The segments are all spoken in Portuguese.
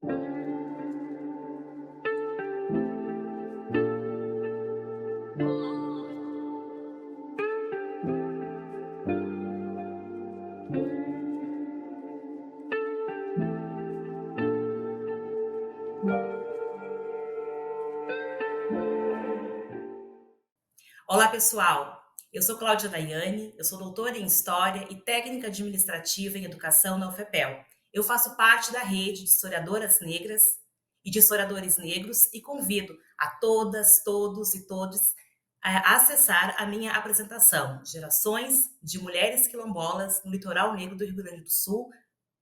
Olá, pessoal. Eu sou Cláudia Daiane, eu sou doutora em História e técnica administrativa em Educação na UFPEL. Eu faço parte da rede de historiadoras negras e de historiadores negros e convido a todas, todos e todos a acessar a minha apresentação Gerações de Mulheres Quilombolas no Litoral Negro do Rio Grande do Sul,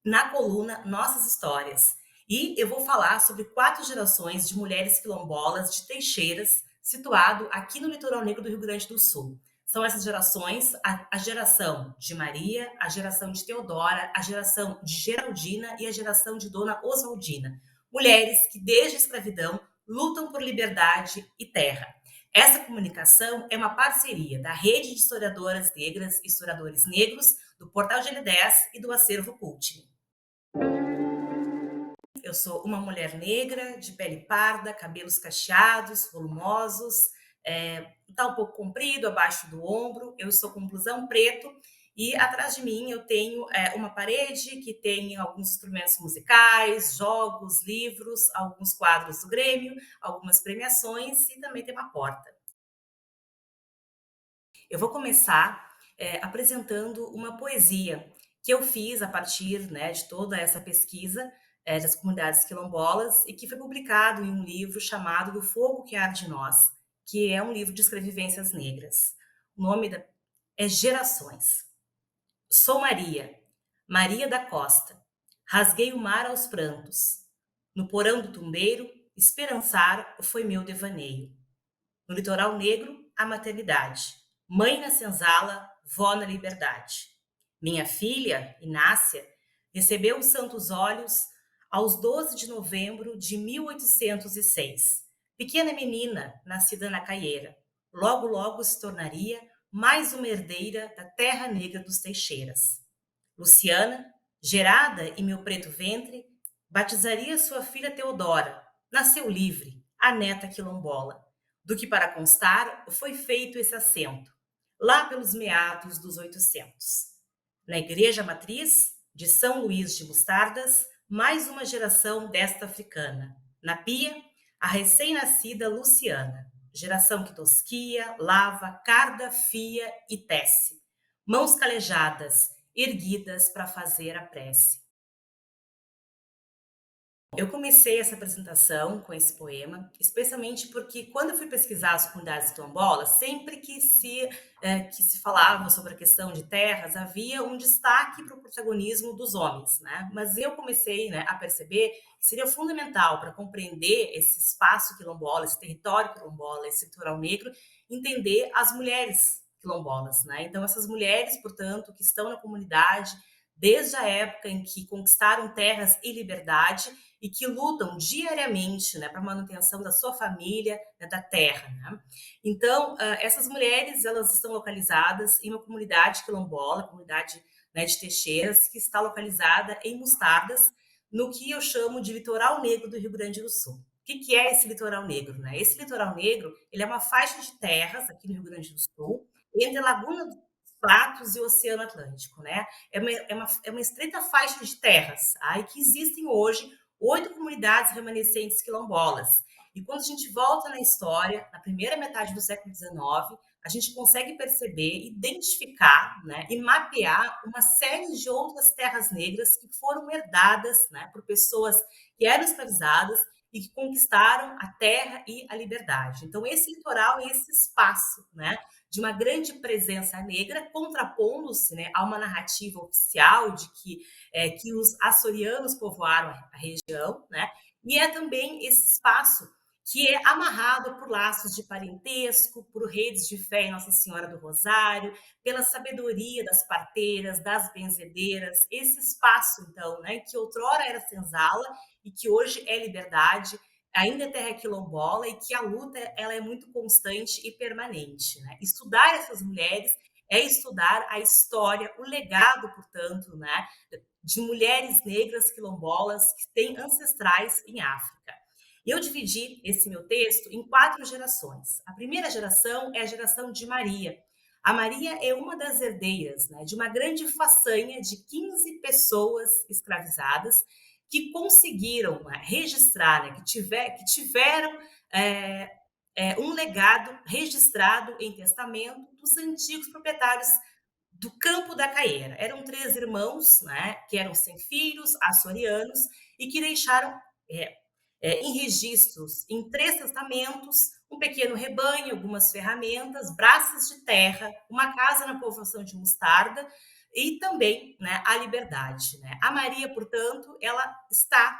na coluna Nossas Histórias. E eu vou falar sobre 4 gerações de mulheres quilombolas de Teixeiras, situado aqui no litoral negro do Rio Grande do Sul. São essas gerações, a geração de Maria, a geração de Teodora, a geração de Geraldina e a geração de Dona Oswaldina. Mulheres que, desde a escravidão, lutam por liberdade e terra. Essa comunicação é uma parceria da Rede de Historiadoras Negras e Historiadores Negros, do Portal GL10 e do Acervo Cultime. Eu sou uma mulher negra, de pele parda, cabelos cacheados, volumosos, tá um pouco comprido, abaixo do ombro. Eu estou com um blusão preto e atrás de mim eu tenho uma parede que tem alguns instrumentos musicais, jogos, livros, alguns quadros do Grêmio, algumas premiações e também tem uma porta. Eu vou começar apresentando uma poesia que eu fiz a partir, né, de toda essa pesquisa das comunidades quilombolas e que foi publicado em um livro chamado Do Fogo que Arde em Nós, que é um livro de escrevivências negras. O nome é Gerações. Sou Maria, Maria da Costa. Rasguei o mar aos prantos. No porão do tumbeiro, esperançar foi meu devaneio. No litoral negro, a maternidade. Mãe na senzala, vó na liberdade. Minha filha, Inácia, recebeu os santos óleos aos 12 de novembro de 1806. Pequena menina, nascida na Caieira. Logo, logo se tornaria mais uma herdeira da terra negra dos Teixeiras. Luciana, gerada em meu preto ventre, batizaria sua filha Teodora. Nasceu livre, a neta quilombola. Do que, para constar, foi feito esse assento, lá pelos meados dos 800. Na igreja matriz de São Luís de Mostardas, mais uma geração desta africana. Na pia, a recém-nascida Luciana, geração que tosquia, lava, carda, fia e tece. Mãos calejadas, erguidas para fazer a prece. Eu comecei essa apresentação com esse poema, especialmente porque quando eu fui pesquisar as comunidades quilombolas, sempre que se falava sobre a questão de terras, havia um destaque para o protagonismo dos homens, né? Mas eu comecei, né, a perceber que seria fundamental para compreender esse espaço quilombola, esse território quilombola, esse litoral negro, entender as mulheres quilombolas, né? Então essas mulheres, portanto, que estão na comunidade desde a época em que conquistaram terras e liberdade e que lutam diariamente, né, para a manutenção da sua família, né, da terra. Né? Então, essas mulheres elas estão localizadas em uma comunidade quilombola, comunidade, né, de Teixeiras, que está localizada em Mostardas, no que eu chamo de litoral negro do Rio Grande do Sul. O que é esse litoral negro? Né? Esse litoral negro ele é uma faixa de terras aqui no Rio Grande do Sul, entre a Laguna dos Patos e o Oceano Atlântico. Né? É uma estreita faixa de terras, e que existem hoje 8 comunidades remanescentes quilombolas. E quando a gente volta na história, na primeira metade do século XIX, a gente consegue perceber, identificar, né, e mapear uma série de outras terras negras que foram herdadas, né, por pessoas que eram escravizadas e que conquistaram a terra e a liberdade. Então, esse litoral é esse espaço, né, de uma grande presença negra, contrapondo-se, né, a uma narrativa oficial de que os açorianos povoaram a região, né? E é também esse espaço que é amarrado por laços de parentesco, por redes de fé em Nossa Senhora do Rosário, pela sabedoria das parteiras, das benzedeiras, esse espaço, então, né, que outrora era senzala e que hoje é liberdade, ainda é terra quilombola e que a luta ela é muito constante e permanente. Né? Estudar essas mulheres é estudar a história, o legado, portanto, né, de mulheres negras quilombolas que têm ancestrais em África. E eu dividi esse meu texto em 4 gerações. A primeira geração é a geração de Maria. A Maria é uma das herdeiras, né, de uma grande façanha de 15 pessoas escravizadas que conseguiram, né, registrar, né, que tiveram é, um legado registrado em testamento dos antigos proprietários do Campo da Caeira. Eram 3 irmãos, né, que eram sem filhos, açorianos, e que deixaram é, em registros, em 3 testamentos, um pequeno rebanho, algumas ferramentas, braças de terra, uma casa na povoação de Mostarda e também, né, a liberdade. Né? A Maria, portanto, ela está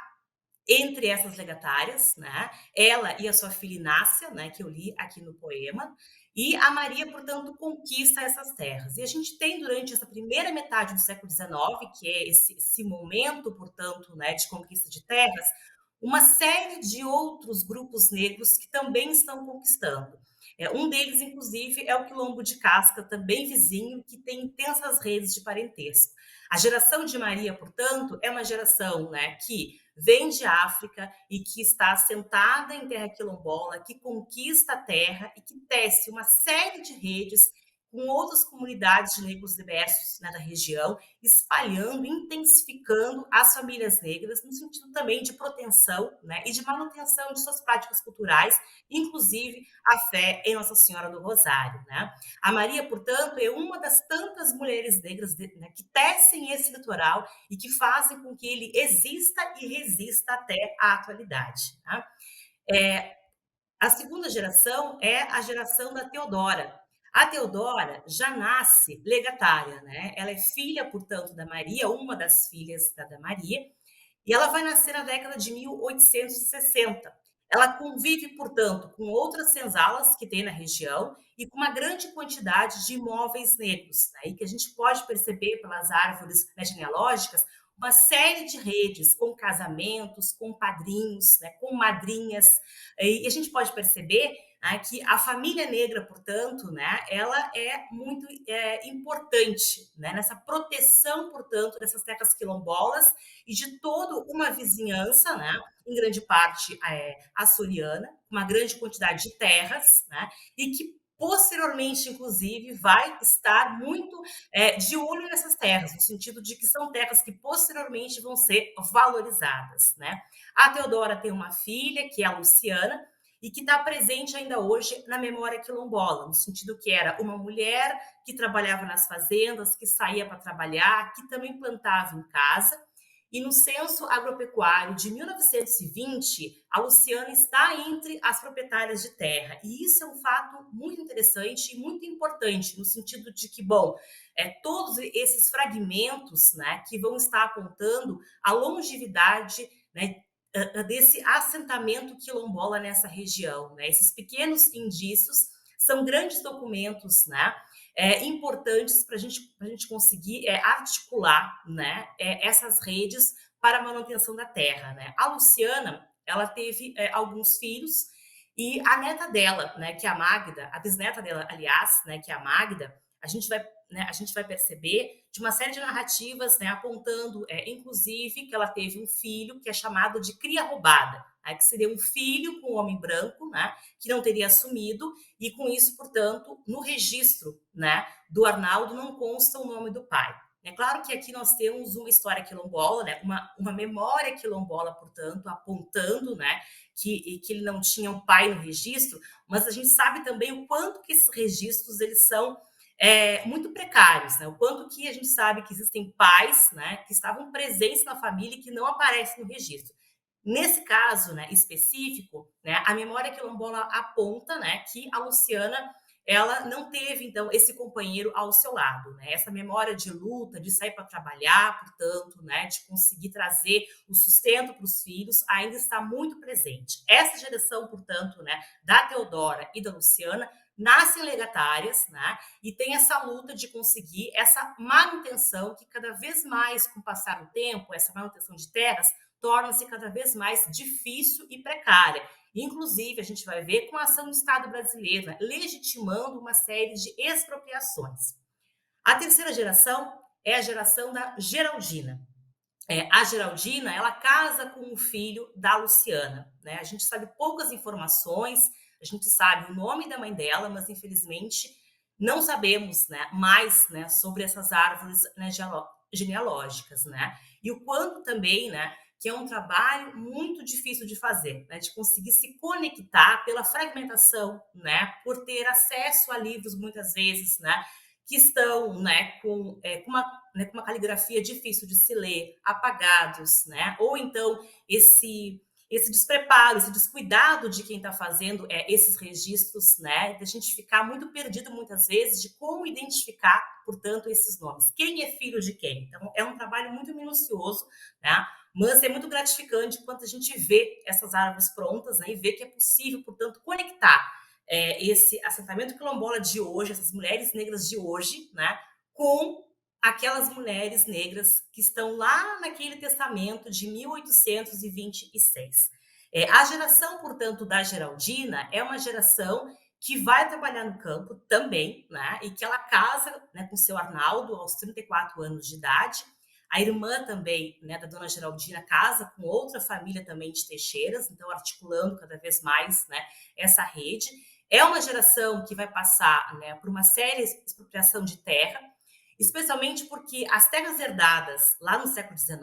entre essas legatárias, né? Ela e a sua filha Inácia, né, que eu li aqui no poema, e a Maria, portanto, conquista essas terras. E a gente tem, durante essa primeira metade do século XIX, que é esse momento, portanto, né, de conquista de terras, uma série de outros grupos negros que também estão conquistando. Um deles, inclusive, é o Quilombo de Casca, também vizinho, que tem intensas redes de parentesco. A geração de Maria, portanto, é uma geração, né, que vem de África e que está assentada em terra quilombola, que conquista a terra e que tece uma série de redes com outras comunidades de negros diversos, né, da região, espalhando, intensificando as famílias negras, no sentido também de proteção, né, e de manutenção de suas práticas culturais, inclusive a fé em Nossa Senhora do Rosário. Né? A Maria, portanto, é uma das tantas mulheres negras, né, que tecem esse litoral e que fazem com que ele exista e resista até a atualidade. Né? É, a segunda geração é a geração da Teodora. A Teodora já nasce legatária, né? Ela é filha, portanto, da Maria, uma das filhas da Maria, e ela vai nascer na década de 1860. Ela convive, portanto, com outras senzalas que tem na região e com uma grande quantidade de imóveis negros, né? E que a gente pode perceber pelas árvores, né, genealógicas, uma série de redes com casamentos, com padrinhos, né, com madrinhas, e a gente pode perceber, né, que a família negra, portanto, né, ela é muito importante, né, nessa proteção, portanto, dessas terras quilombolas e de toda uma vizinhança, né, em grande parte açoriana, uma grande quantidade de terras, né, e que posteriormente, inclusive, vai estar muito de olho nessas terras, no sentido de que são terras que posteriormente vão ser valorizadas. Né? A Teodora tem uma filha, que é a Luciana, e que está presente ainda hoje na memória quilombola, no sentido que era uma mulher que trabalhava nas fazendas, que saía para trabalhar, que também plantava em casa, e no censo agropecuário de 1920, a Luciana está entre as proprietárias de terra. E isso é um fato muito interessante e muito importante, no sentido de que, bom, todos esses fragmentos, né, que vão estar apontando a longevidade, né, desse assentamento quilombola nessa região. Né? Esses pequenos indícios são grandes documentos, né, importantes para a gente conseguir articular, né, essas redes para a manutenção da terra. Né? A Luciana, ela teve alguns filhos e a neta dela, né, que é a Magda, a bisneta dela, aliás, né, que é a Magda, a gente vai perceber de uma série de narrativas, né, apontando, inclusive, que ela teve um filho que é chamado de cria roubada, né, que seria um filho com um homem branco, né, que não teria assumido, e com isso, portanto, no registro, né, do Arnaldo não consta o nome do pai. É claro que aqui nós temos uma história quilombola, né, uma memória quilombola, portanto, apontando, né, que ele não tinha um pai no registro, mas a gente sabe também o quanto que esses registros eles são muito precários, né? O quanto que a gente sabe que existem pais, né, que estavam presentes na família e que não aparecem no registro. Nesse caso, né, específico, né, a memória quilombola aponta, né, que a Luciana ela não teve então esse companheiro ao seu lado, né? Essa memória de luta, de sair para trabalhar, portanto, né, de conseguir trazer o sustento para os filhos, ainda está muito presente. Essa geração, portanto, né, da Teodora e da Luciana nascem legatárias, né? E tem essa luta de conseguir essa manutenção que cada vez mais, com o passar do tempo, essa manutenção de terras torna-se cada vez mais difícil e precária. Inclusive, a gente vai ver com a ação do Estado brasileiro, né, legitimando uma série de expropriações. A terceira geração é a geração da Geraldina. a Geraldina, ela casa com o filho da Luciana, né? A gente sabe poucas informações, a gente sabe o nome da mãe dela, mas infelizmente não sabemos, né, mais, né, sobre essas árvores, né, genealógicas, né? E o quanto também, né, que é um trabalho muito difícil de fazer, né, de conseguir se conectar pela fragmentação, né, por ter acesso a livros muitas vezes, né, que estão, né, com uma caligrafia difícil de se ler, apagados, né? Ou então esse despreparo, esse descuidado de quem está fazendo esses registros, né? De a gente ficar muito perdido muitas vezes de como identificar, portanto, esses nomes. Quem é filho de quem? Então, é um trabalho muito minucioso, né? Mas é muito gratificante quando a gente vê essas árvores prontas, né? E vê que é possível, portanto, conectar esse assentamento quilombola de hoje, essas mulheres negras de hoje, né, com aquelas mulheres negras que estão lá naquele testamento de 1826. A geração, portanto, da Geraldina é uma geração que vai trabalhar no campo também, né, e que ela casa, né, com seu Arnaldo aos 34 anos de idade. A irmã também, né, da dona Geraldina, casa com outra família também de Teixeiras, então articulando cada vez mais, né, essa rede. É uma geração que vai passar, né, por uma séria expropriação de terra, especialmente porque as terras herdadas lá no século XIX,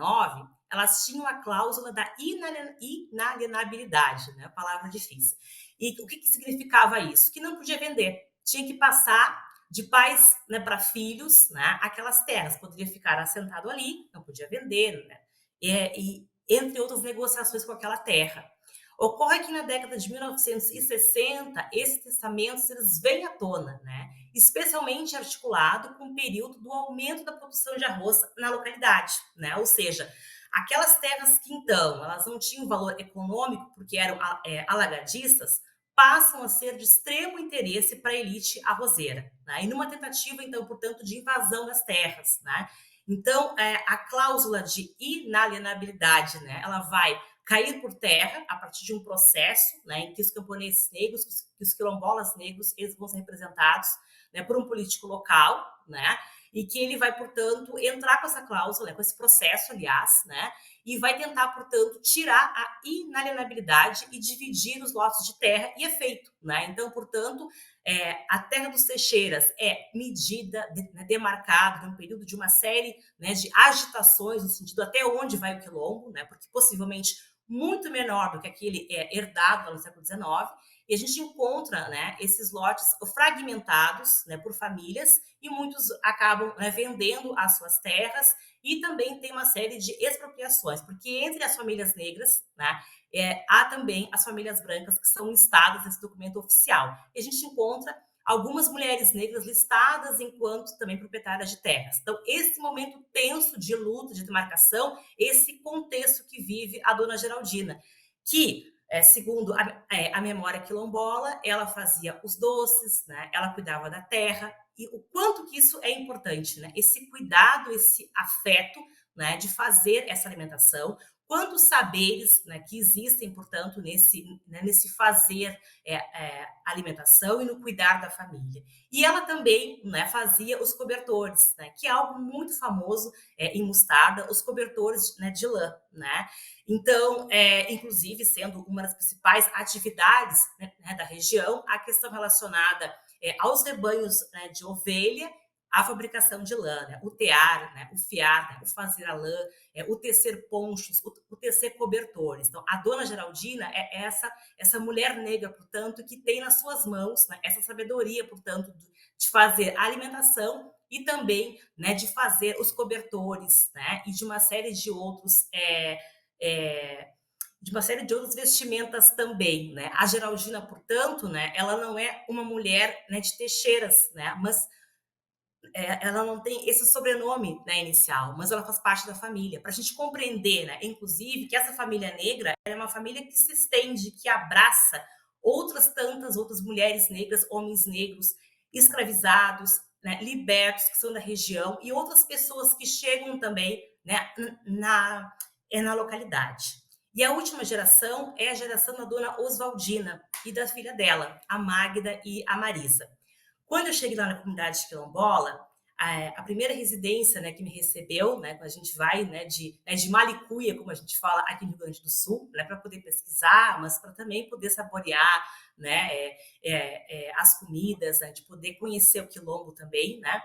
elas tinham a cláusula da inalienabilidade, né, palavra difícil. E o que, que significava isso? Que não podia vender, tinha que passar de pais, né, para filhos, né, aquelas terras, poderia ficar assentado ali, não podia vender, né, e entre outras negociações com aquela terra. Ocorre que na década de 1960, esses testamentos eles vêm à tona, né? Especialmente articulado com o período do aumento da produção de arroz na localidade, né? Ou seja, aquelas terras que então elas não tinham valor econômico porque eram alagadiças, passam a ser de extremo interesse para a elite arrozeira, né? E numa tentativa, então, portanto, de invasão das terras, né? Então, a cláusula de inalienabilidade, né, ela vai cair por terra a partir de um processo, né, em que os camponeses negros, que os quilombolas negros, eles vão ser representados, né, por um político local, né, e que ele vai, portanto, entrar com essa cláusula, né, com esse processo, aliás, né, e vai tentar, portanto, tirar a inalienabilidade e dividir os lotes de terra, e é feito, né? Então, portanto, a terra dos Teixeiras é medida, né, demarcada num período de uma série, né, de agitações no sentido até onde vai o quilombo, né? Porque possivelmente muito menor do que aquele herdado no século XIX, e a gente encontra, né, esses lotes fragmentados, né, por famílias, e muitos acabam, né, vendendo as suas terras, e também tem uma série de expropriações, porque entre as famílias negras, né, há também as famílias brancas que são listadas nesse documento oficial. E a gente encontra algumas mulheres negras listadas enquanto também proprietárias de terras. Então, esse momento tenso de luta, de demarcação, esse contexto que vive a dona Geraldina, que, segundo a memória quilombola, ela fazia os doces, né? Ela cuidava da terra, e o quanto que isso é importante, né? Esse cuidado, esse afeto, né, de fazer essa alimentação, quantos saberes, né, que existem, portanto, nesse fazer alimentação e no cuidar da família. E ela também, né, fazia os cobertores, né, que é algo muito famoso em Mostarda, os cobertores, né, de lã, né? Então, inclusive, sendo uma das principais atividades, né, da região, a questão relacionada aos rebanhos, né, de ovelha, a fabricação de lã, né, o tear, né, o fiar, né, o fazer a lã, o tecer ponchos, o tecer cobertores. Então, a dona Geraldina é essa mulher negra, portanto, que tem nas suas mãos, né, essa sabedoria, portanto, de fazer a alimentação e também, né, de fazer os cobertores, né, e de uma série de outros de uma série de outras vestimentas também, né? A Geraldina, portanto, né, ela não é uma mulher, né, de Teixeiras, né, mas ela não tem esse sobrenome, né, inicial, mas ela faz parte da família. Para a gente compreender, né, inclusive, que essa família negra é uma família que se estende, que abraça outras tantas outras mulheres negras, homens negros, escravizados, né, libertos, que são da região, e outras pessoas que chegam também, né, na localidade. E a última geração é a geração da dona Oswaldina e da filha dela, a Magda e a Marisa. Quando eu cheguei lá na comunidade quilombola, a primeira residência, né, que me recebeu, né, quando a gente vai, de Malicuia, como a gente fala aqui no Rio Grande do Sul, né, para poder pesquisar, mas para também poder saborear, né, as comidas, né, de poder conhecer o quilombo também, né.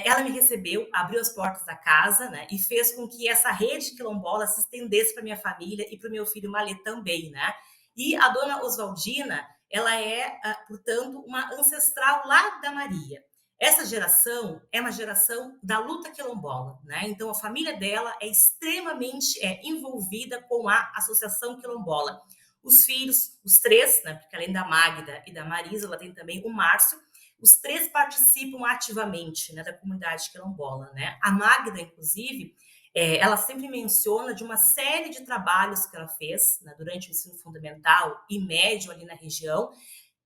Ela me recebeu, abriu as portas da casa, né, e fez com que essa rede quilombola se estendesse para minha família e para o meu filho Malê também, né. E a dona Oswaldina, ela é, portanto, uma ancestral lá da Maria. Essa geração é uma geração da luta quilombola, né? Então a família dela é extremamente envolvida com a Associação Quilombola. Os filhos, os três, né? Porque além da Magda e da Marisa, ela tem também o Márcio. Os três participam ativamente, né, da comunidade quilombola, né? A Magda, inclusive, ela sempre menciona de uma série de trabalhos que ela fez, né, durante o ensino fundamental e médio ali na região,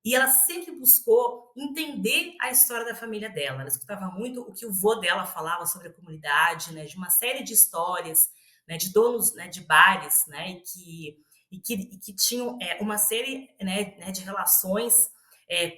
e ela sempre buscou entender a história da família dela. Ela escutava muito o que o vô dela falava sobre a comunidade, né, de uma série de histórias, né, de donos, né, de bares, né, e que tinham uma série, né, de relações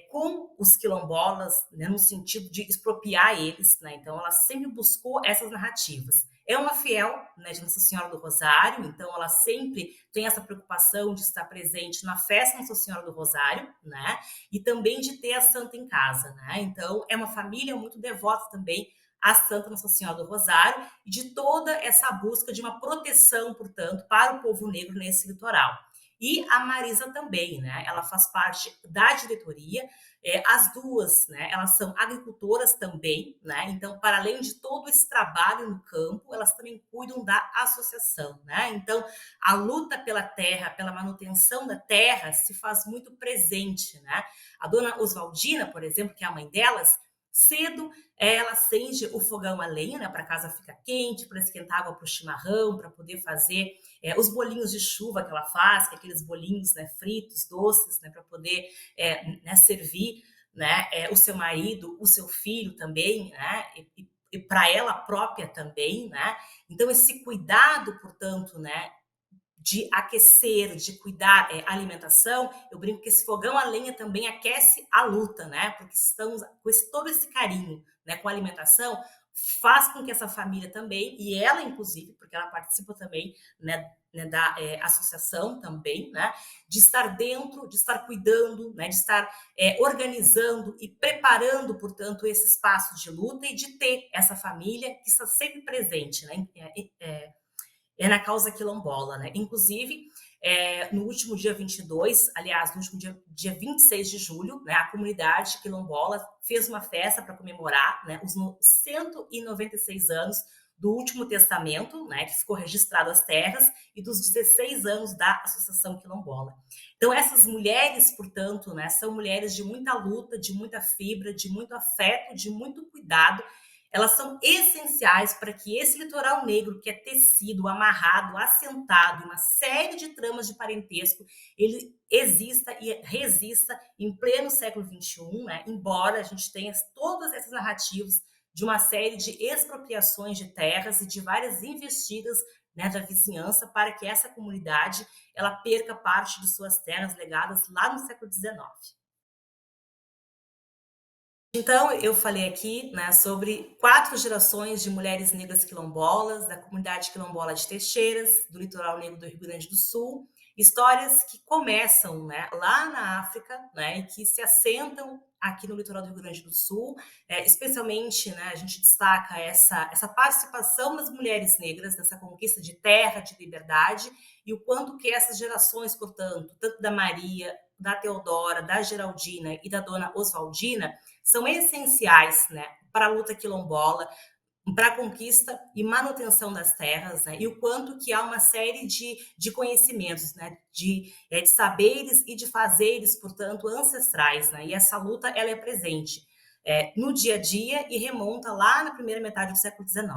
com os quilombolas, né, no sentido de expropriar eles, né? Então ela sempre buscou essas narrativas. É uma fiel, né, de Nossa Senhora do Rosário, então ela sempre tem essa preocupação de estar presente na festa Nossa Senhora do Rosário, né? E também de ter a santa em casa, né? Então é uma família muito devota também à Santa Nossa Senhora do Rosário e de toda essa busca de uma proteção, portanto, para o povo negro nesse litoral. E a Marisa também, né? Ela faz parte da diretoria. As duas, né? Elas são agricultoras também, né? Então, para além de todo esse trabalho no campo, elas também cuidam da associação, né? Então, a luta pela terra, pela manutenção da terra, se faz muito presente, né? A dona Oswaldina, por exemplo, que é a mãe delas, cedo ela acende o fogão a lenha, né? Para a casa ficar quente, para esquentar água para o chimarrão, para poder fazer os bolinhos de chuva que ela faz, que é aqueles bolinhos, né, fritos, doces, né, para poder né, servir, né, o seu marido, o seu filho também, né, e para ela própria também, né. Então esse cuidado, portanto, né, de aquecer, de cuidar a alimentação, eu brinco que esse fogão a lenha também aquece a luta, né? Porque estamos com todo esse carinho, né, com a alimentação, faz com que essa família também, e ela inclusive, porque ela participa também, né, da associação também, né, de estar dentro, de estar cuidando, né, de estar organizando e preparando, portanto, esse espaço de luta e de ter essa família que está sempre presente, né, na causa quilombola, né? Inclusive, no último dia 22, aliás, no último dia 26 de julho, né, a comunidade quilombola fez uma festa para comemorar, né, os 196 anos do último testamento, né, que ficou registrado as terras, e dos 16 anos da Associação Quilombola. Então, essas mulheres, portanto, né, são mulheres de muita luta, de muita fibra, de muito afeto, de muito cuidado. Elas são essenciais para que esse litoral negro, que é tecido, amarrado, assentado, uma série de tramas de parentesco, ele exista e resista em pleno século XXI, né? Embora a gente tenha todas essas narrativas de uma série de expropriações de terras e de várias investidas, né, da vizinhança para que essa comunidade ela perca parte de suas terras legadas lá no século XIX. Então, eu falei aqui, né, sobre 4 gerações de mulheres negras quilombolas, da comunidade quilombola de Teixeiras, do litoral negro do Rio Grande do Sul, histórias que começam, né, lá na África, né, e que se assentam aqui no litoral do Rio Grande do Sul, especialmente, né, a gente destaca essa participação das mulheres negras nessa conquista de terra, de liberdade, e o quanto que essas gerações, portanto, tanto da Maria, da Teodora, da Geraldina e da dona Oswaldina, são essenciais, né, para a luta quilombola, para a conquista e manutenção das terras, né, e o quanto que há uma série de conhecimentos, né, de saberes e de fazeres, portanto, ancestrais, né, e essa luta ela é presente no dia a dia e remonta lá na primeira metade do século XIX.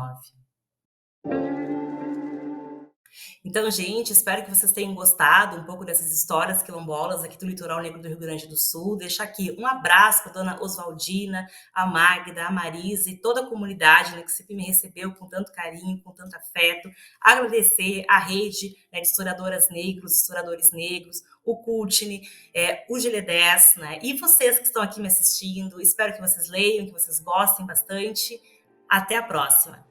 Então, gente, espero que vocês tenham gostado um pouco dessas histórias quilombolas aqui do litoral negro do Rio Grande do Sul. Deixar aqui um abraço para a dona Oswaldina, a Magda, a Marisa e toda a comunidade, né, que sempre me recebeu com tanto carinho, com tanto afeto. Agradecer a rede, né, de historiadoras negros, historiadores negros, o Cultine, o Gile10, né, e vocês que estão aqui me assistindo. Espero que vocês leiam, que vocês gostem bastante. Até a próxima.